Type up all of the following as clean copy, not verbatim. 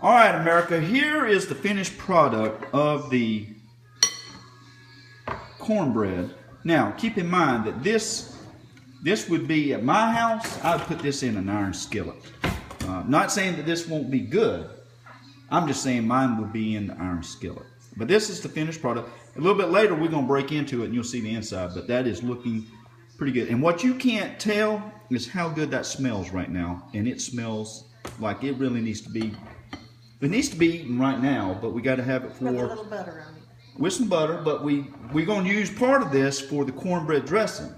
All right, America, here is the finished product of the cornbread. Now, keep in mind that this would be, at my house, I would put this in an iron skillet. Not saying that this won't be good. I'm just saying mine would be in the iron skillet. But this is the finished product. A little bit later, we're going to break into it and you'll see the inside, but that is looking pretty good. And what you can't tell is how good that smells right now. And it smells like it really needs to be, it needs to be eaten right now, but we got to have it for, with a little butter on it. With some butter, but we're going to use part of this for the cornbread dressing.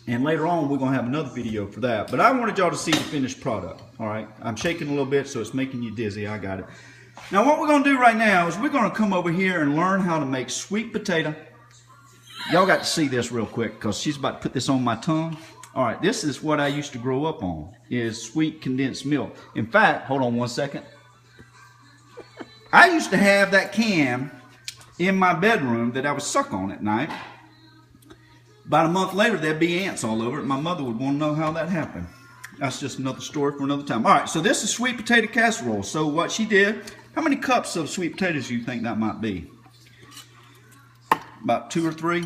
And later on, we're going to have another video for that. But I wanted y'all to see the finished product, all right? I'm shaking a little bit, so it's making you dizzy. I got it. Now, what we're going to do right now is we're going to come over here and learn how to make sweet potato. Y'all got to see this real quick because she's about to put this on my tongue. All right, this is what I used to grow up on, is sweet condensed milk. In fact, hold on one second. I used to have that can in my bedroom that I would suck on at night. About a month later, there'd be ants all over it. My mother would want to know how that happened. That's just another story for another time. All right, so this is sweet potato casserole. So what she did, how many cups of sweet potatoes do you think that might be? About 2 or 3?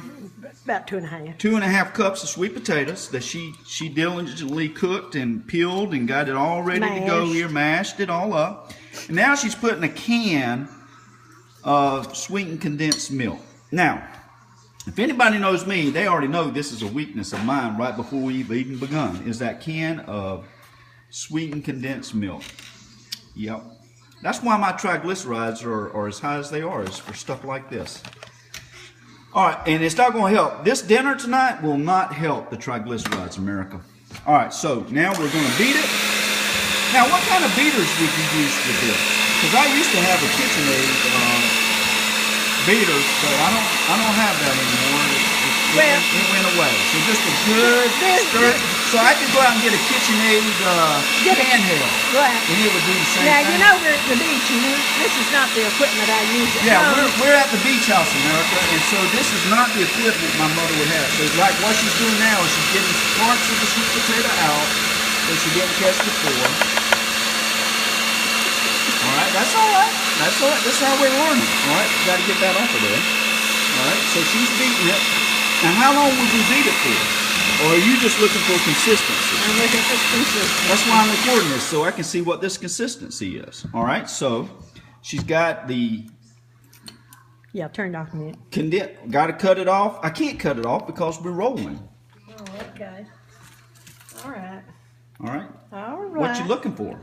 About 2.5. 2.5 cups of sweet potatoes that she diligently cooked and peeled and got it all ready to go here, mashed it all up. And now she's putting a can of sweetened condensed milk. Now, if anybody knows me, they already know this is a weakness of mine right before we've even begun, is that can of sweetened condensed milk. Yep. That's why my triglycerides are as high as they are, is for stuff like this. All right, and it's not going to help. This dinner tonight will not help the triglycerides, America. All right, so now we're going to beat it. Now, what kind of beaters would you use for this? Because I used to have a KitchenAid beater, but I don't have that anymore. It went away. So just a good stir. So I could go out and get a KitchenAid handheld, right, and it would do the same thing. Now, you know we're at the beach, and this is not the equipment I use at home. home. We're at the beach house, America, and so this is not the equipment my mother would have. So like what she's doing now is she's getting parts of the sweet potato out that she didn't catch before. All right, that's all right. That's all right. This is how we're learning. All right, you got to get that off of there. All right, so she's beating it. Now, how long would we beat it for? Or are you just looking for consistency? I'm looking for consistency. That's why I'm recording this, so I can see what this consistency is. All right, so she's got the... Yeah, turned off a minute. Got to cut it off. I can't cut it off because we're rolling. Oh, okay. All right. All right. All right. What you looking for?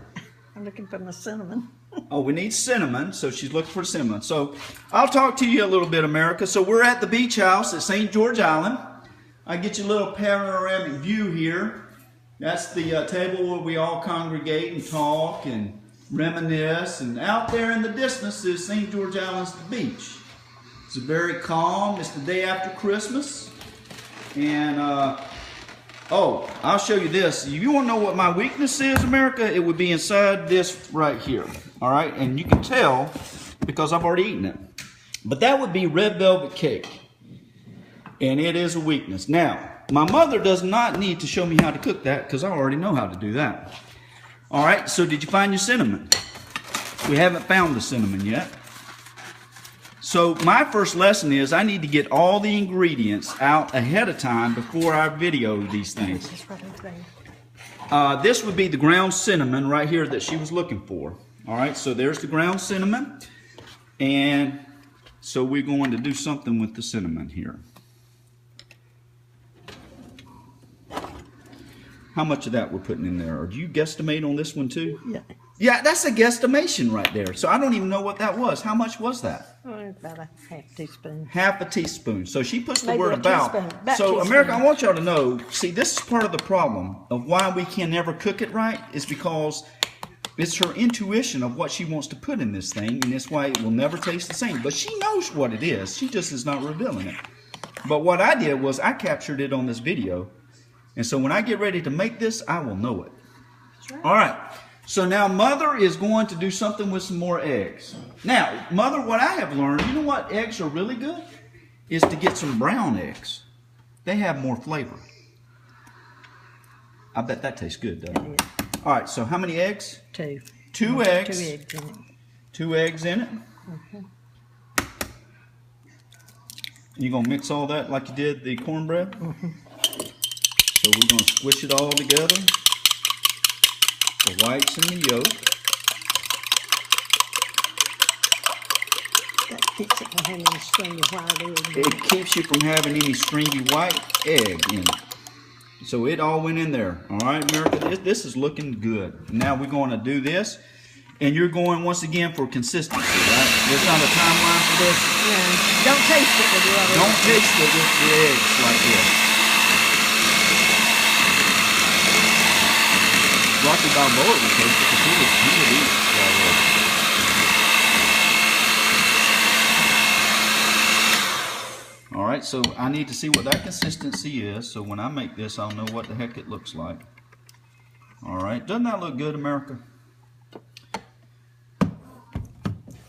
I'm looking for my cinnamon. Oh, we need cinnamon, so she's looking for cinnamon. So I'll talk to you a little bit, America. So we're at the beach house at St. George Island. I get you a little panoramic view here. That's the table where we all congregate and talk and reminisce. And out there in the distance is St. George Island's the beach. It's very calm. It's the day after Christmas. And, oh, I'll show you this. If you want to know what my weakness is, America, it would be inside this right here. All right? And you can tell because I've already eaten it. But that would be red velvet cake. And it is a weakness. Now, my mother does not need to show me how to cook that because I already know how to do that. All right, so did you find your cinnamon? We haven't found the cinnamon yet. So my first lesson is I need to get all the ingredients out ahead of time before I video these things. This would be the ground cinnamon right here that she was looking for. All right, so there's the ground cinnamon. And so we're going to do something with the cinnamon here. How much of that we're putting in there? Or do you guesstimate on this one too? Yeah. Yeah, that's a guesstimation right there. So I don't even know what that was. How much was that? Oh, about a half teaspoon. Half a teaspoon. So she puts the Maybe word a about. teaspoon. So Teaspoon. America, I want y'all to know, see, this is part of the problem of why we can never cook it right is because it's her intuition of what she wants to put in this thing, and that's why it will never taste the same. But she knows what it is. She just is not revealing it. But what I did was I captured it on this video. And so when I get ready to make this, I will know it. That's right. All right. So now Mother is going to do something with some more eggs. Now, Mother, what I have learned, you know what eggs are really good? Is to get some brown eggs. They have more flavor. I bet that tastes good, doesn't it? Yeah. All right, so how many eggs? 2. 2 eggs. 2 eggs in it. 2 eggs in it. You're going to mix all that like you did the cornbread. So we're going to squish it all together. The whites and the yolk. That keeps it from having any stringy white egg. It keeps you from having any stringy white egg in it. So it all went in there. All right, America, this is looking good. Now we're going to do this. And you're going, once again, for consistency, right? There's not a timeline for this. Yeah. Don't taste it with the other. Don't taste it with the eggs like this. Rocky Balboa would taste it because he would eat it already. All right, so I need to see what that consistency is. So when I make this, I'll know what the heck it looks like. All right, doesn't that look good, America?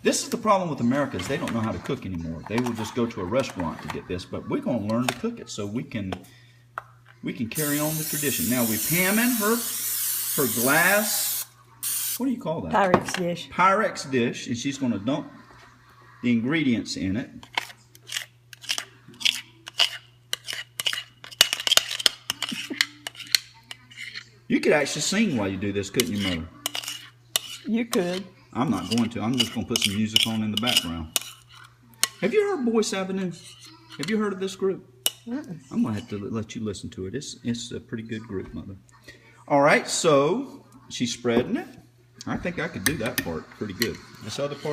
This is the problem with America, is they don't know how to cook anymore. They will just go to a restaurant to get this, but we're going to learn to cook it so we can carry on the tradition. Now we've hammered her glass, what do you call that? Pyrex dish. Pyrex dish, and she's going to dump the ingredients in it. You could actually sing while you do this, couldn't you, Mother? You could. I'm not going to. I'm just going to put some music on in the background. Have you heard Voice Avenue? Have you heard of this group? I'm going to have to let you listen to it. It's a pretty good group, Mother. All right, so she's spreading it. I think I could do that part pretty good. This other part.